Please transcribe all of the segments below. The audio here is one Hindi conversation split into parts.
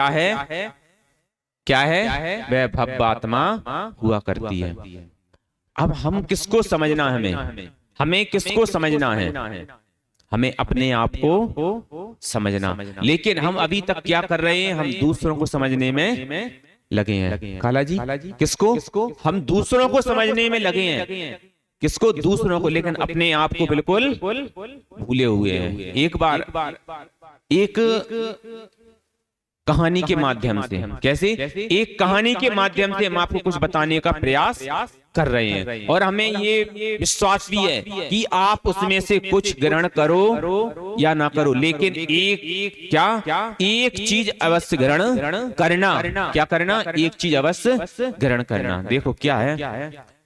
क्या है वह भव्यात्मा हुआ करती है। अब हम किसको समझना है, हमें किसको समझना है, हमें अपने आप को समझना। लेकिन हम अभी तक क्या कर रहे हैं, हम दूसरों को समझने में लगे हैं। काला जी किसको, हम दूसरों को समझने में लगे हैं, किसको, दूसरों को, लेकिन अपने आप को बिल्कुल भूले हुए हैं। एक बार एक कहानी के माध्यम से, कैसे, एक कहानी के माध्यम से हम आपको कुछ बताने का प्रयास कर रहे हैं, और हमें ये विश्वास भी है कि आप उसमें से कुछ ग्रहण करो या ना करो, लेकिन एक चीज अवश्य ग्रहण करना। क्या करना, एक चीज अवश्य ग्रहण करना। देखो क्या है,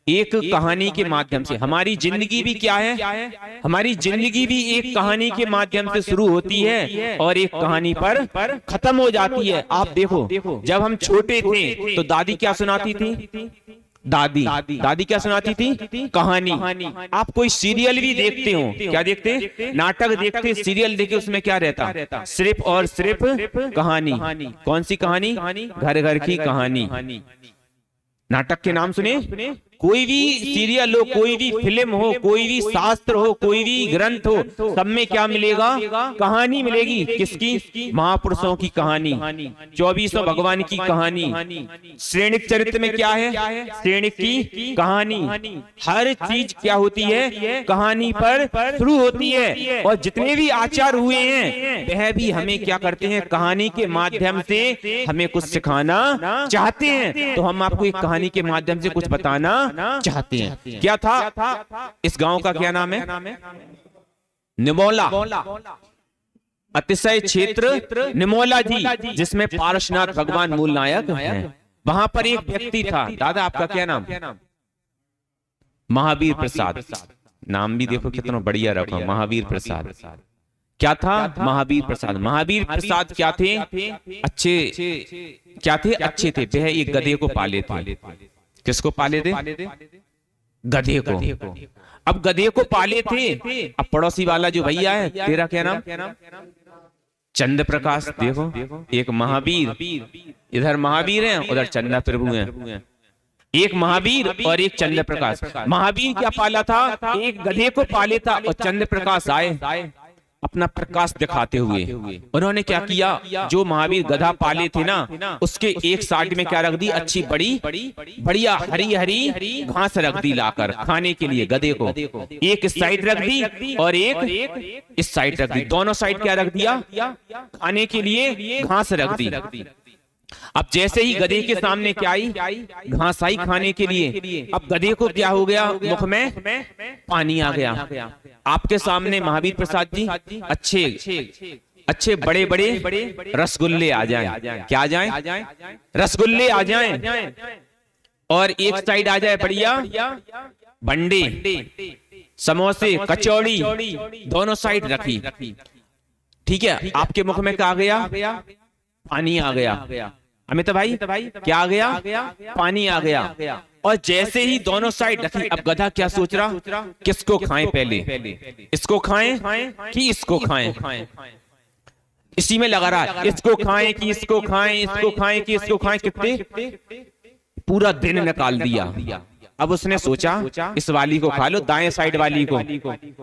एक कहानी के माध्यम से हमारी जिंदगी भी क्या है, हमारी जिंदगी भी एक कहानी के माध्यम से शुरू होती है और एक कहानी पर खत्म हो जाती है। आप देखो, जब हम छोटे थे तो दादी क्या सुनाती थी, दादी क्या सुनाती थी, कहानी। आप कोई सीरियल भी देखते हो, क्या देखते, नाटक देखते, सीरियल देखे, उसमें क्या रहता, सिर्फ और सिर्फ कहानी। कौन सी कहानी, घर घर की कहानी। नाटक के नाम सुने, कोई भी सीरियल हो, कोई भी फिल्म हो, कोई भी शास्त्र हो, कोई भी ग्रंथ हो, सब में क्या मिलेगा, कहानी मिलेगी। किसकी, महापुरुषों की कहानी, 24 भगवान की कहानी। श्रेणिक चरित्र में क्या है, श्रेणिक की कहानी। हर चीज क्या होती है, कहानी पर शुरू होती है। और जितने भी आचार हुए हैं वह भी हमें क्या करते हैं, कहानी के माध्यम से हमें कुछ सिखाना चाहते हैं। तो हम आपको एक कहानी के माध्यम से कुछ बताना चाहते हैं। क्या था, इस गांव का क्या नाम है, निमोला, अतिशय क्षेत्र निमोला जी, जिसमें पारसनाथ भगवान मूल नायक हैं। वहां पर एक व्यक्ति था। दादा आपका क्या नाम, महावीर प्रसाद। नाम भी देखो कितना बढ़िया रखा, महावीर प्रसाद। क्या था, महावीर प्रसाद। महावीर प्रसाद क्या थे, अच्छे थे। वह एक गधे को पाले थे। किसको पाले थे, गधे को। अब गधे को पाले थे, अब पड़ोसी वाला जो भैया है, तेरा क्या नाम, चंद्र प्रकाश। देखो, एक महावीर, इधर महावीर है, उधर चंद्र प्रभु है। एक महावीर और एक चंद्र प्रकाश। महावीर क्या पाला था, एक गधे को पाले था, और चंद्र प्रकाश आए अपना प्रकाश दिखाते हुए। उन्होंने क्या किया, जो महावीर गधा पाले थे ना, उसके एक साइड में क्या रख दी, अच्छी बड़ी बढ़िया हरी हरी घास रख दी लाकर खाने के लिए गधे को। एक इस साइड रख दी और एक इस साइड रख दी। दोनों साइड क्या रख दिया, खाने के लिए घास रख दी। अब जैसे ही गधे के सामने क्या आई, घास आई खाने के लिए। अब गधे को क्या हो गया, मुख में पानी आ गया। आपके सामने महावीर प्रसाद जी अच्छे बड़े बड़े रसगुल्ले आ जाएं। क्या आ जाएं, रसगुल्ले आ जाएं, और एक साइड आ जाए बढ़िया बंडे, समोसे, कचौड़ी, दोनों साइड रखी। ठीक है, आपके मुख में क्या आ गया, पानी आ गया। अमित भाई क्या आ गया, पानी आ गया। और जैसे ही दोनों साइड रखी, अब गधा क्या सोच रहा, किसको खाएं पहले, इसको खाएं कि इसको खाएं। इसी में लगा रहा, इसको खाएं कि इसको खाएं, इसको खाएं कि इसको खाएं। कितने, पूरा दिन निकाल दिया। अब उसने सोचा इस वाली को खा लो, दाएं साइड वाली को,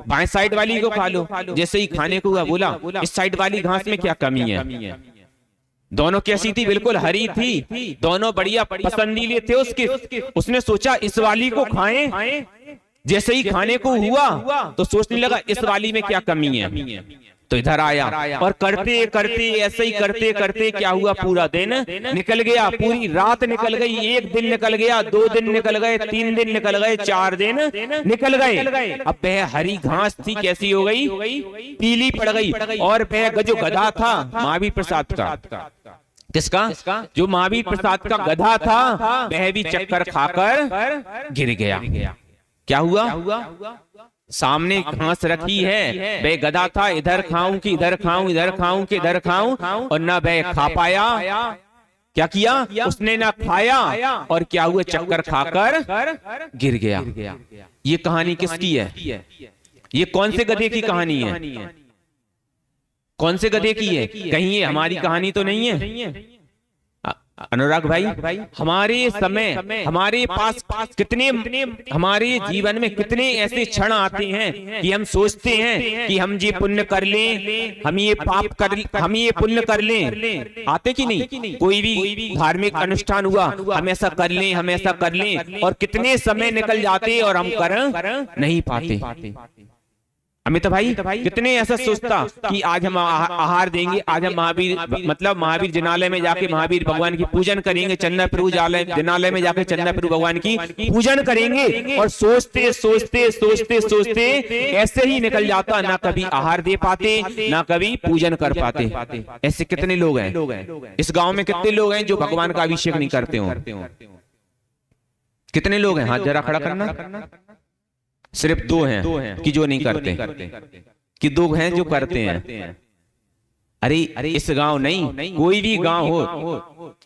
बाएं साइड वाली को खा लो। जैसे ही खाने को हुआ, बोला इस साइड वाली घास में क्या कमी है। दोनों कैसी थी, बिल्कुल हरी थी, दोनों बढ़िया पसंदीले थे उसके। उसने सोचा इस वाली को खाएं। जैसे ही खाने को हुआ तो सोचने लगा इस वाली में क्या कमी है। तो इधर आया और करते करते ऐसे ही करते करते क्या हुआ, पूरा दिन निकल गया, पूरी रात निकल गई, एक दिन निकल गया, 2 दिन निकल गए, 3 दिन निकल गए, 4 दिन निकल गए। अब वह हरी घास थी कैसी हो गई, पीली पड़ गई। और वह जो गधा था महावीर प्रसाद का, किसका, जो महावीर प्रसाद का गधा था, वह भी चक्कर खाकर गिर गया। क्या हुआ, सामने घास रखी है, वह गधा था, इधर खाऊं कि इधर खाऊं, इधर खाऊं कि इधर खाऊं, और ना वह खा पाया। क्या किया उसने, ना खाया, और क्या हुआ, चक्कर खाकर गिर गया। ये कहानी किसकी है, ये कौन से गधे की कहानी है, कौन से गधे की है। कहीं ये हमारी कहानी तो नहीं है, अनुराग भाई, हमारे समय हमारे पास कितने, हमारे जीवन में कितने ऐसे क्षण आते हैं कि हम सोचते हैं कि हम ये पुण्य कर लें, हम ये पाप कर, हम ये पुण्य कर लें। आते कि नहीं? कोई भी धार्मिक अनुष्ठान हुआ, हम ऐसा कर लें, हम ऐसा कर लें, और कितने समय निकल जाते और हम कर नहीं पाते। अमित भाई कितने ऐसा सोचता कि आज हम आहार देंगे, आज हम महावीर जिनालय में जाके महावीर भगवान की पूजन करेंगे, चंदा प्रभु जिनालय में जाके चंदा प्रभु भगवान की पूजन करेंगे, और सोचते सोचते सोचते सोचते ऐसे ही निकल जाता, ना कभी आहार दे पाते, ना कभी पूजन कर पाते। ऐसे कितने लोग हैं इस गांव में? कितने लोग हैं जो भगवान का अभिषेक नहीं करते हो? कितने लोग हैं? हाथ जरा खड़ा करना। सिर्फ 2 हैं कि जो नहीं करते, कि 2 हैं जो करते हैं। अरे इस गांव नहीं, कोई भी गांव हो,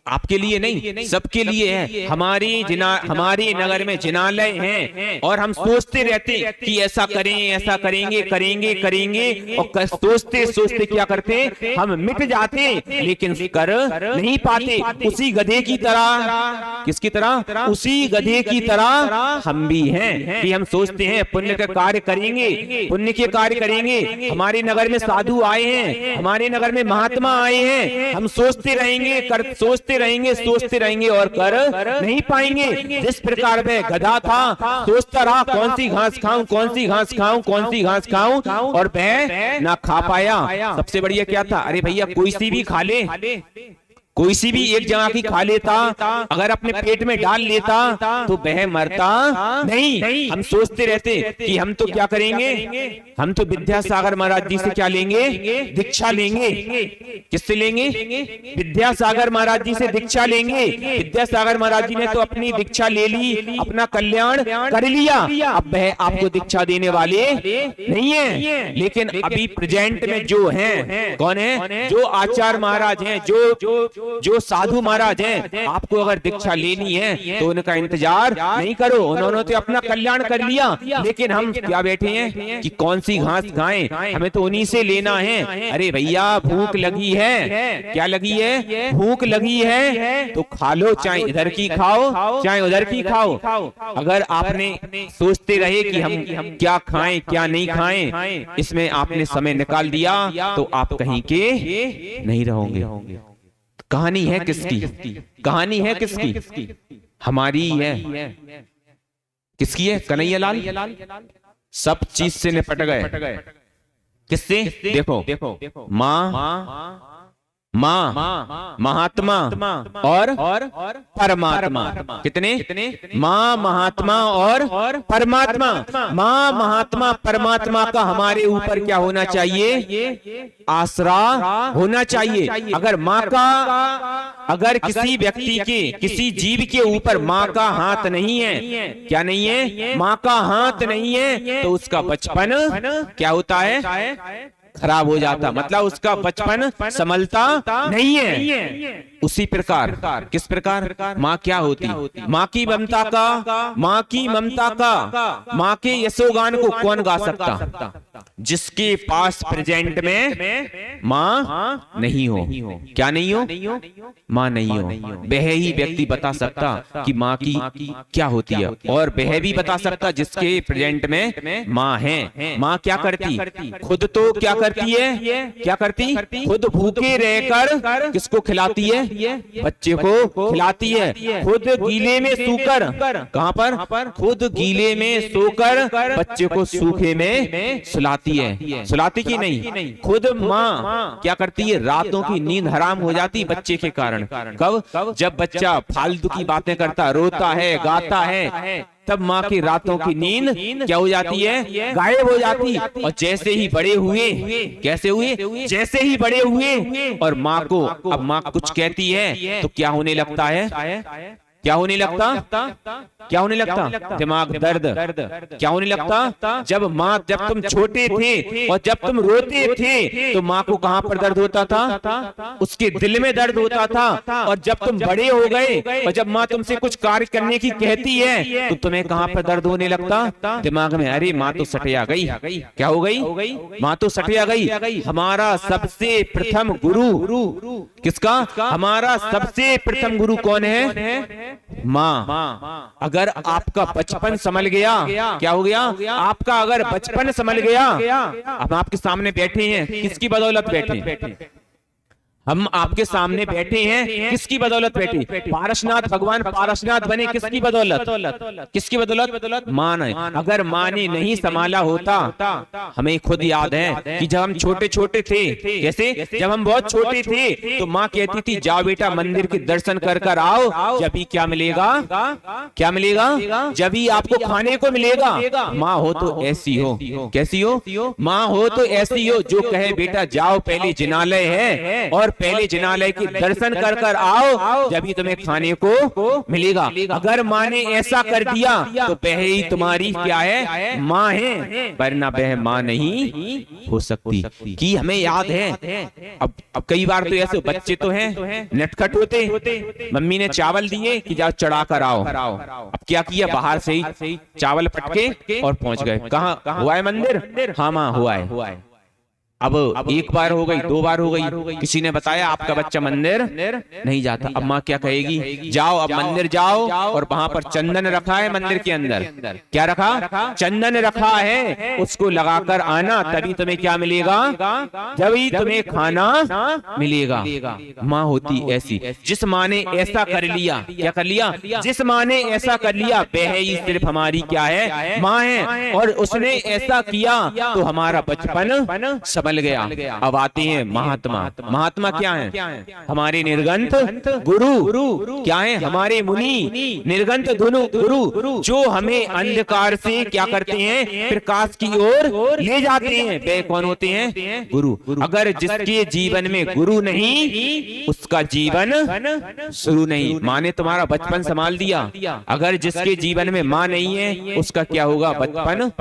आपके लिए नहीं, सबके लिए है। हमारे नगर में जिनालय हैं, और हम सोचते रहते कि ऐसा करें, ऐसा करेंगे, करेंगे, और सोचते सोचते क्या करते, हम मिट जाते, लेकिन कर नहीं पाते। उसी गधे की तरह, किसकी तरह? उसी गधे की तरह हम भी हैं कि हम सोचते हैं पुण्य के कार्य करेंगे, पुण्य के कार्य करेंगे। हमारे नगर में साधु आए हैं, हमारे नगर में महात्मा आए हैं, हम सोचते रहेंगे, सोचते रहेंगे और कर नहीं पाएंगे। जिस प्रकार में गधा था, सोचता रहा कौन सी घास खाऊं, कौन सी घास खाऊं, कौन सी घास खाऊं, और वह ना खा पाया। सबसे बढ़िया क्या था? अरे भैया कोई सी भी खा ले, कोई सी भी एक जगह की खा लेता, अगर अपने पेट में डाल लेता तो वह मरता नहीं। हम सोचते रहते कि हम तो क्या करेंगे, हम तो विद्यासागर महाराज जी से क्या लेंगे? दीक्षा लेंगे। किससे लेंगे? विद्यासागर महाराज जी से दीक्षा लेंगे। विद्यासागर महाराज जी ने तो अपनी दीक्षा ले ली, अपना कल्याण कर लिया, अब वह आपको दीक्षा देने वाले नहीं है। लेकिन अभी प्रेजेंट में जो हैं, कौन है? जो आचार्य महाराज हैं, जो साधु महाराज हैं, आपको अगर दीक्षा लेनी है तो उनका इंतजार नहीं करो, उन्होंने तो अपना कल्याण कर लिया। लेकिन हम क्या बैठे हैं कि कौन सी घास खाएं, हमें तो उन्हीं से लेना है। अरे भैया भूख लगी है, क्या लगी है? भूख लगी है तो खा लो, चाहे इधर की खाओ चाहे उधर की खाओ। अगर आपने सोचते रहे कि हम क्या खाएं क्या नहीं खाएं, इसमें आपने समय निकाल दिया तो आप कहीं के नहीं रहोगे। कहानी है किसकी? कहानी है किसकी? हमारी है। किसकी है? कन्हैयालाल सब चीज से निपट गए। किससे? देखो माँ, महात्मा और परमात्मा। कितने? माँ, महात्मा और परमात्मा। माँ, महात्मा, परमात्मा का हमारे ऊपर क्या होना चाहिए? आसरा होना चाहिए। अगर माँ का, अगर किसी व्यक्ति के, किसी जीव के ऊपर माँ का हाथ नहीं है, क्या नहीं है? माँ का हाथ नहीं है, तो उसका बचपन क्या होता है? खराब हो जाता, मतलब उसका बचपन संभलता नहीं है। उसी प्रकार, किस प्रकार माँ क्या होती? माँ की ममता का, माँ की ममता का, माँ के यशोगान को कौन गा सकता? जिसके पास प्रेजेंट में माँ नहीं हो। क्या नहीं हो? माँ नहीं हो। वह ही व्यक्ति बता सकता कि माँ की क्या होती है, और वह भी बता सकता जिसके प्रेजेंट में माँ है। माँ क्या करती? खुद तो क्या करती है? क्या करती? खुद भूखे रहकर किसको खिलाती है? बच्चे को खिलाती है। खुद गीले में सोकर, कहां पर? खुद गीले में सोकर बच्चे को सूखे में सुलाती है। सुलाती की नहीं? खुद माँ क्या करती है? रातों की नींद हराम हो जाती बच्चे के कारण। कब? जब बच्चा फालतू की बातें करता, रोता है, गाता है, तब माँ की रातों की नींद क्या हो जाती है? गायब हो जाती। और जैसे ही बड़े हुए, कैसे हुए? जैसे ही बड़े हुए और माँ को, अब माँ कुछ कहती है तो क्या होने लगता है? क्या होने लगता? क्या होने लगता? दिमाग दर्द। क्या होने लगता? जब तुम छोटे थे और जब तुम रोते थे तो माँ को कहाँ पर दर्द होता था? उसके दिल में दर्द होता था। और जब तुम बड़े हो गए और जब माँ तुमसे कुछ कार्य करने की कहती है तो तुम्हें कहाँ पर दर्द होने लगता? दिमाग में। अरे माँ तो सटिया गई। क्या हो गई? माँ तो सटिया गई। हमारा सबसे प्रथम गुरु किसका? हमारा सबसे प्रथम गुरु कौन है? माँ। अगर आपका बचपन संभल गया, क्या हो गया? आपका अगर बचपन संभल गया, हम आपके सामने बैठे हैं, किसकी बदौलत बैठे? हम आपके सामने बैठे हैं, किसकी बदौलत बैठे? पारसनाथ भगवान पारसनाथ बने, किसकी बदौलत? किसकी बदौलत? माँ ने। अगर माँ ने नहीं संभाला होता, हमें खुद याद है कि जब हम छोटे छोटे थे, कैसे? जब हम बहुत छोटे थे तो माँ कहती थी जाओ बेटा मंदिर के दर्शन कर आओ, जब ही क्या मिलेगा? क्या मिलेगा? जब ही आपको खाने को मिलेगा। माँ हो तो ऐसी हो, कैसी हो? माँ हो तो ऐसी हो जो कहे बेटा जाओ पहले जिनालय है और पहले जिनालय के दर्शन कर आओ, जब ही तुम्हें खाने को मिलेगा। अगर माँ ने ऐसा कर दिया तो वह ही तुम्हारी क्या है? माँ है, वरना वह माँ नहीं हो सकती। कि हमें याद है। अब कई बार तो ऐसे बच्चे तो हैं नटखट होते, मम्मी ने चावल दिए कि जाओ चढ़ा कर आओ। अब क्या किया? बाहर से ही चावल पटके और पहुंच गए। कहाँ हुआ है मंदिर? हाँ माँ हुआ है। अब एक बार हो गई, दो बार हो गई, किसी ने बताया आपका बच्चा मंदिर नहीं जाता। अब माँ क्या कहेगी? जाओ अब मंदिर जाओ और वहां पर चंदन रखा है मंदिर के अंदर। क्या रखा? चंदन रखा है, उसको लगाकर आना, तभी तुम्हें क्या मिलेगा? जब ही तुम्हें खाना मिलेगा। माँ होती ऐसी। जिस माँ ने ऐसा कर लिया, क्या कर लिया? जिस माँ ने ऐसा कर लिया वह ही सिर्फ हमारी क्या है? माँ है। और उसने ऐसा किया तो हमारा बचपन संभल गया। अब आते हैं महात्मा। महात्मा क्या है? हमारे निर्गंत गुरु। क्या है? हमारे मुनि निर्गंत गुरु, जो हमें अंधकार से क्या करते हैं? प्रकाश की ओर ले जाते हैं। वे कौन होते हैं? गुरु। अगर जिसके जीवन में गुरु नहीं, उसका जीवन शुरू नहीं। माँ ने तुम्हारा बचपन संभाल दिया, अगर जिसके जीवन में माँ नहीं है उसका क्या होगा? बचपन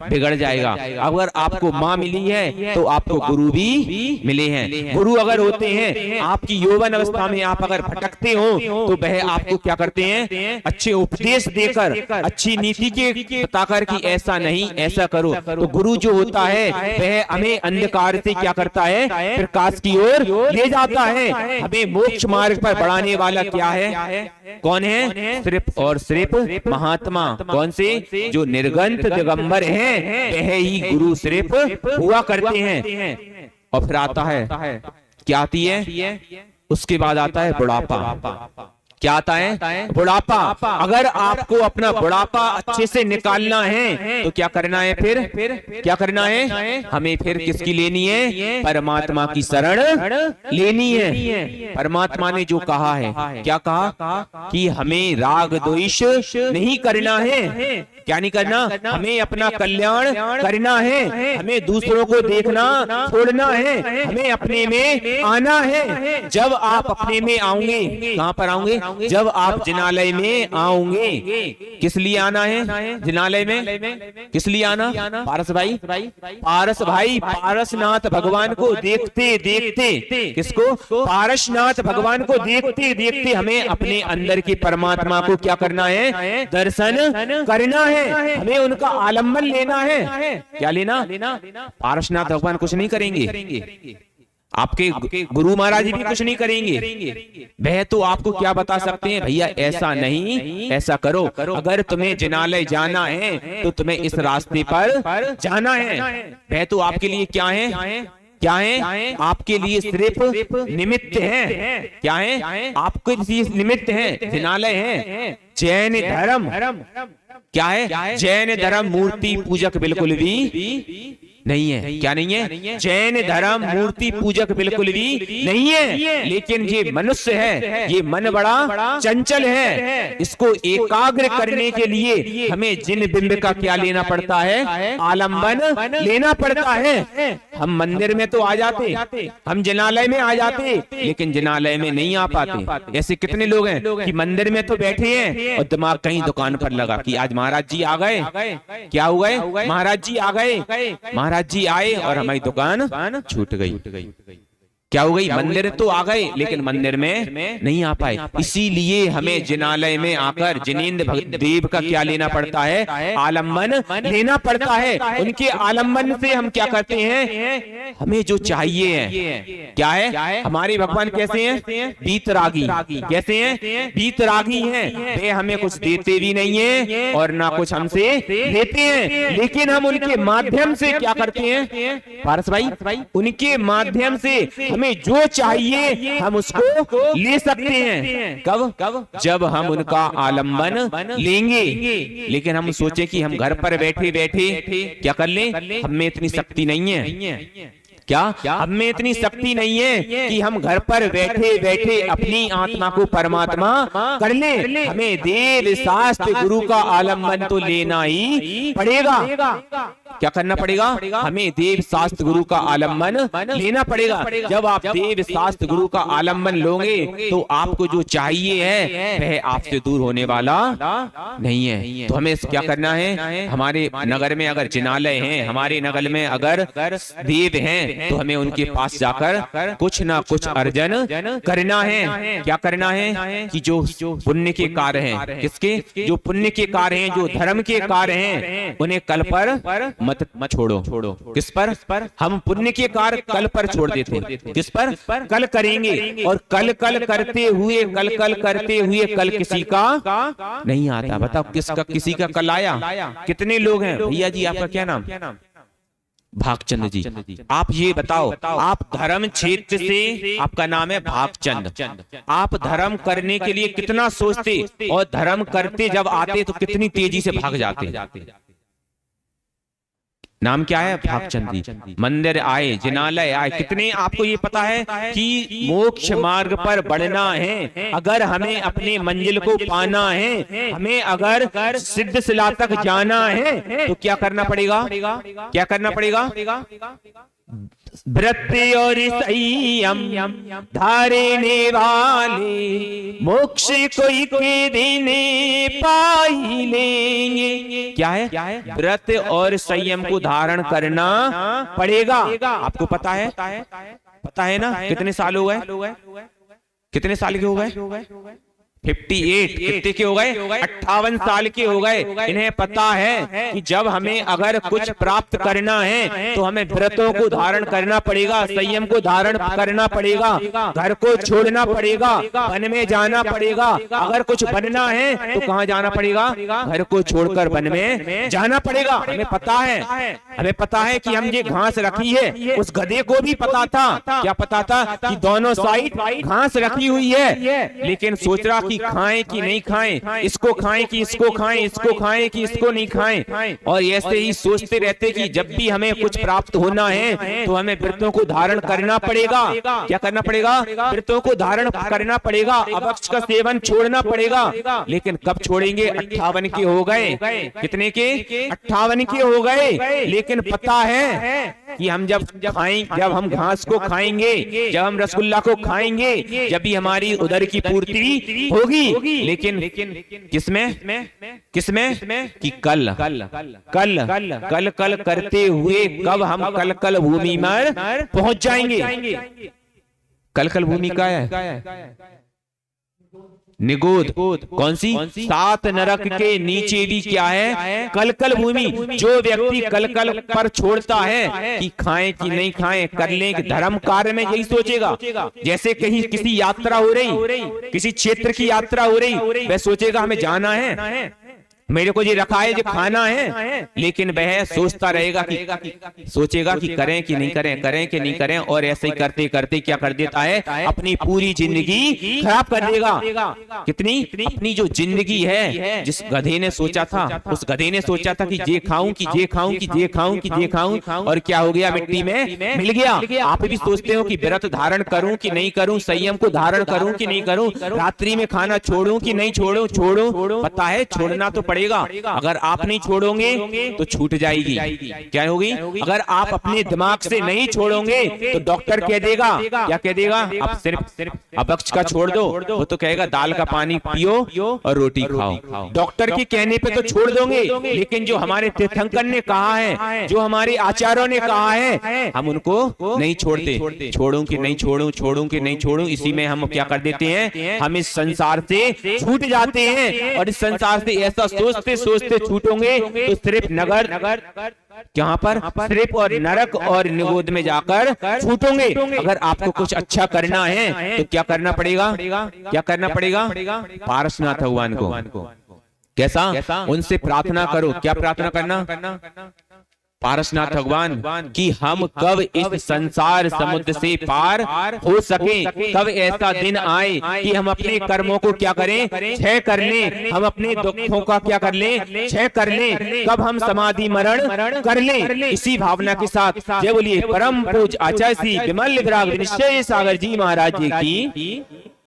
बिगड़ जाएगा। अगर आपको माँ मिली है तो आपको गुरु भी मिले हैं। गुरु अगर होते हैं, आपकी यौवन अवस्था में आप अगर भटकते हो तो वह आपको क्या करते हैं? अच्छे उपदेश देकर, अच्छी नीति के बताकर कि ऐसा नहीं ऐसा करो। तो गुरु जो होता है वह हमें अंधकार से क्या करता है? प्रकाश की ओर ले जाता है। हमें मोक्ष मार्ग पर बढ़ाने वाला क्या है? कौन है? सिर्फ और सिर्फ महात्मा। कौन से? जो निर्गंत दिगंबर हैं, वह ही गुरु सिर्फ हुआ करते हैं। और फिर आता है, क्या आती है? उसके बाद आता है बुढ़ापा। क्या आता है? बुढ़ापा। अगर आपको अपना बुढ़ापा अच्छे से निकालना है तो क्या करना है? फिर क्या करना है? हमें फिर किसकी लेनी है? परमात्मा की शरण लेनी है। परमात्मा ने जो कहा है, क्या कहा? कि हमें राग द्वेष नहीं करना है। क्या नहीं करना? हमें अपना कल्याण करना है। हमें दूसरों को देखना छोड़ना है। हमें अपने में आना है। जब आप अपने में आओगे, कहां पर आओगे? जब आप जिनालय में आओगे। किस लिए आना है जिनालय में? किस लिए आना? पारस भाई, पारस भाई पारसनाथ भगवान को देखते देखते, किसको? पारसनाथ भगवान को देखते देखते हमें अपने अंदर की परमात्मा को क्या करना है? दर्शन करना है। हमें उनका आलम्बन लेना है। क्या लेना? पारसनाथ भगवान कुछ नहीं करेंगे, आपके गुरु महाराज भी कुछ नहीं करेंगे। वह तो आपको क्या बता सकते हैं? भैया ऐसा नहीं ऐसा करो। अगर तुम्हें जिनालय जाना है तो तुम्हें इस रास्ते पर जाना है। वह तो आपके लिए क्या है? क्या है? आपके लिए सिर्फ निमित्त है। क्या है? आपके लिए निमित्त है। जिनालय है जैन धर्म। क्या है? जैन धर्म मूर्ति पूजक बिल्कुल भी नहीं है। क्या नहीं है? जैन धर्म मूर्ति पूजक बिल्कुल भी नहीं है। लेकिन ये मनुष्य है, ये मन बड़ा चंचल है, इसको एकाग्र करने के लिए हमें जिन बिंब का क्या लेना पड़ता है? आलंबन लेना पड़ता है। हम मंदिर में तो आ जाते, हम जिनालय में आ जाते, लेकिन जिनालय में नहीं आ पाते। ऐसे कितने लोग हैं कि मंदिर में तो बैठे हैं और दिमाग कहीं दुकान पर लगा कि आज महाराज जी आ गए, क्या हुआ? महाराज जी आ गए, महाराज जी आए और हमारी दुकान छूट गई। क्या हो गई? मंदिर तो आ गए लेकिन मंदिर में नहीं आ पाए। इसीलिए हमें जिनालय में आकर जिनेंद्र देव का क्या लेना पड़ता है? आलंबन लेना पड़ता है। उनके आलंबन से हम क्या करते हैं? हमें जो चाहिए है क्या है? हमारे भगवान कैसे हैं? बीतरागी। कैसे हैं? बीतरागी हैं। वे हमें कुछ देते भी नहीं है और ना कुछ हमसे लेते हैं, लेकिन हम उनके माध्यम से क्या करते हैं? पारस भाई, उनके माध्यम से हमें जो चाहिए हम उसको ले सकते हैं। कब? जब हम उनका आलंबन लेंगे। लेकिन हम सोचे कि हम घर पर बैठे बैठे क्या कर लें? हम में इतनी शक्ति नहीं है। क्या हम में इतनी शक्ति नहीं है कि हम घर पर बैठे बैठे अपनी आत्मा को परमात्मा कर लें? हमें देव शास्त्र गुरु का आलंबन तो लेना ही पड़ेगा। क्या करना पड़ेगा? हमें देव शास्त्र गुरु का आलंबन लेना पड़ेगा। जब आप देव शास्त्र गुरु का आलंबन लोगे तो आपको जो चाहिए है वह आपसे दूर होने वाला नहीं है। तो हमें क्या करना है? हमारे नगर में अगर जिनालय हैं, हमारे नगर में अगर देव हैं, तो हमें उनके पास जाकर कुछ ना कुछ अर्जन करना है। क्या करना है? कि जो पुण्य के कार्य हैं, किसके? जो पुण्य के कार्य हैं, जो धर्म के कार्य हैं, उन्हें कल पर मत छोड़ो। किस पर? हम पुण्य के कार्य कल पर छोड़ देते। किस पर? कल करेंगे। और कल करते हुए कल किसी का नहीं आता। बताओ किसका? किसी का कल आया? कितने लोग हैं? भैया जी आपका क्या नाम? भागचंद जी। आप ये बताओ, आप धर्म क्षेत्र से, आपका नाम है भागचंद, आप धर्म करने के लिए कितना सोचते और धर्म करते जब आते तो कितनी तेजी से भाग जाते? नाम क्या है? भागचंद जी। मंदिर आए, जिनालय आए, कितने आपको ये पता है कि मोक्ष मार्ग पर बढ़ना है, अगर हमें अपने मंजिल को पाना है, हमें अगर सिद्ध शिला तक जाना है तो क्या करना पड़ेगा? क्या करना पड़ेगा? व्रत और संयम धारने वाले मोक्ष कोई के देने पाई लेंगे। क्या है? व्रत और संयम को धारण करना पड़ेगा। आपको पता है? पता है ना? कितने साल हो गए? कितने साल के हो गए? 58। कितने के हो गए? 58 साल के हो गए। इन्हें पता है कि जब हमें अगर कुछ प्राप्त करना है तो हमें व्रतों को धारण करना पड़ेगा, संयम को धारण करना पड़ेगा, घर को छोड़ना पड़ेगा, वन में जाना पड़ेगा। अगर कुछ बनना है तो कहाँ जाना पड़ेगा? घर को छोड़कर वन में जाना पड़ेगा। हमें पता है, हमें पता है कि हम ये घास रखी है। उस गधे को भी पता था। क्या पता था? कि दोनों साइड घास रखी हुई है, लेकिन सोच रहा कि खाएं कि नहीं खाएं, इसको खाएं कि इसको खाएं, इसको खाएं कि इसको नहीं खाएं। और ऐसे ही सोचते रहते कि जब भी हमें कुछ प्राप्त होना है तो हमें व्रतों को धारण करना पड़ेगा। क्या करना पड़ेगा? व्रतों को धारण करना पड़ेगा, अभक्ष का सेवन छोड़ना पड़ेगा। लेकिन कब छोड़ेंगे? 58 के हो गए। कितने के? 58 के हो गए। लेकिन पता है कि हम जब हम घास को खाएंगे, जब हम रसगुल्ला को खाएंगे, जब भी हमारी उदर की पूर्ति होगी। लेकिन किसमें? कि कल करते हुए कब हम कल भूमि में पहुंच जाएंगे। कल भूमि का है निगोद। कौन सी? 7 नरक के नीचे भी क्या है? कल भूमि। जो व्यक्ति कल पर छोड़ता है कि खाएं कि नहीं खाएं, कर लें कि धर्म कार्य में यही सोचेगा। जैसे कहीं किसी यात्रा हो रही, किसी क्षेत्र की यात्रा हो रही, वह सोचेगा हमें जाना है, मेरे को ये रखा है, जो खाना है, लेकिन वह सोचता रहेगा कि सोचेगा कि करें कि नहीं करें, करें कि नहीं करें, और ऐसे ही करते करते क्या कर देता है, अपनी पूरी जिंदगी खराब कर देगा। कितनी अपनी जो जिंदगी है, जिस गधे ने सोचा था, उस गधे ने सोचा था कि ये खाऊं कि ये खाऊं कि ये खाऊं कि ये खाऊं, और क्या हो गया, मिट्टी में मिल गया। आप भी सोचते हो कि व्रत धारण करूं कि नहीं करूं, संयम को धारण करूं कि नहीं करूं, रात्रि में खाना छोड़ूं कि नहीं छोड़ूं, छोड़ो। पता है छोड़ना तो पड़ेगा। अगर आप नहीं छोड़ोगे तो छूट जाएगी। क्या होगी? अगर आप अपने दिमाग से नहीं छोड़ोगे तो डॉक्टर कह देगा, क्या कह देगा, आप सिर्फ अभक्ष का छोड़ दो, वो तो कहेगा दाल का पानी पियो और रोटी खाओ। डॉक्टर के कहने पे तो छोड़ दोगे, लेकिन जो हमारे तीर्थंकर ने कहा है, जो हमारे आचार्यों ने कहा है, हम उनको नहीं छोड़ते। छोड़ूं कि नहीं छोड़ूं, छोड़ूं कि नहीं छोड़ूं, इसी में हम क्या कर देते हैं, हम इस संसार से छूट जाते हैं। और इस संसार से ऐसा सोचते सोचते छूटोगे तो सिर्फ नगर यहाँ पर सिर्फ और नरक और निगोद में जाकर छूटोगे। अगर आपको कुछ अच्छा करना है तो क्या करना पड़ेगा, क्या करना पड़ेगा, पारसनाथ भगवान को कैसा, उनसे प्रार्थना करो। क्या प्रार्थना करना, पारसनाथ भगवान कि हम कब इस संसार समुद्र से पार हो सके, कब ऐसा दिन आए कि हम अपने कर्मों को क्या करें, क्षय कर लें, हम अपने दुखों का क्या कर लें, क्षय कर लें, कब हम समाधि मरण कर लें। इसी भावना के साथ जय बोलिए परम पूज्य आचार्य श्री विमल विराग विनिश्चय सागर जी महाराज जी की।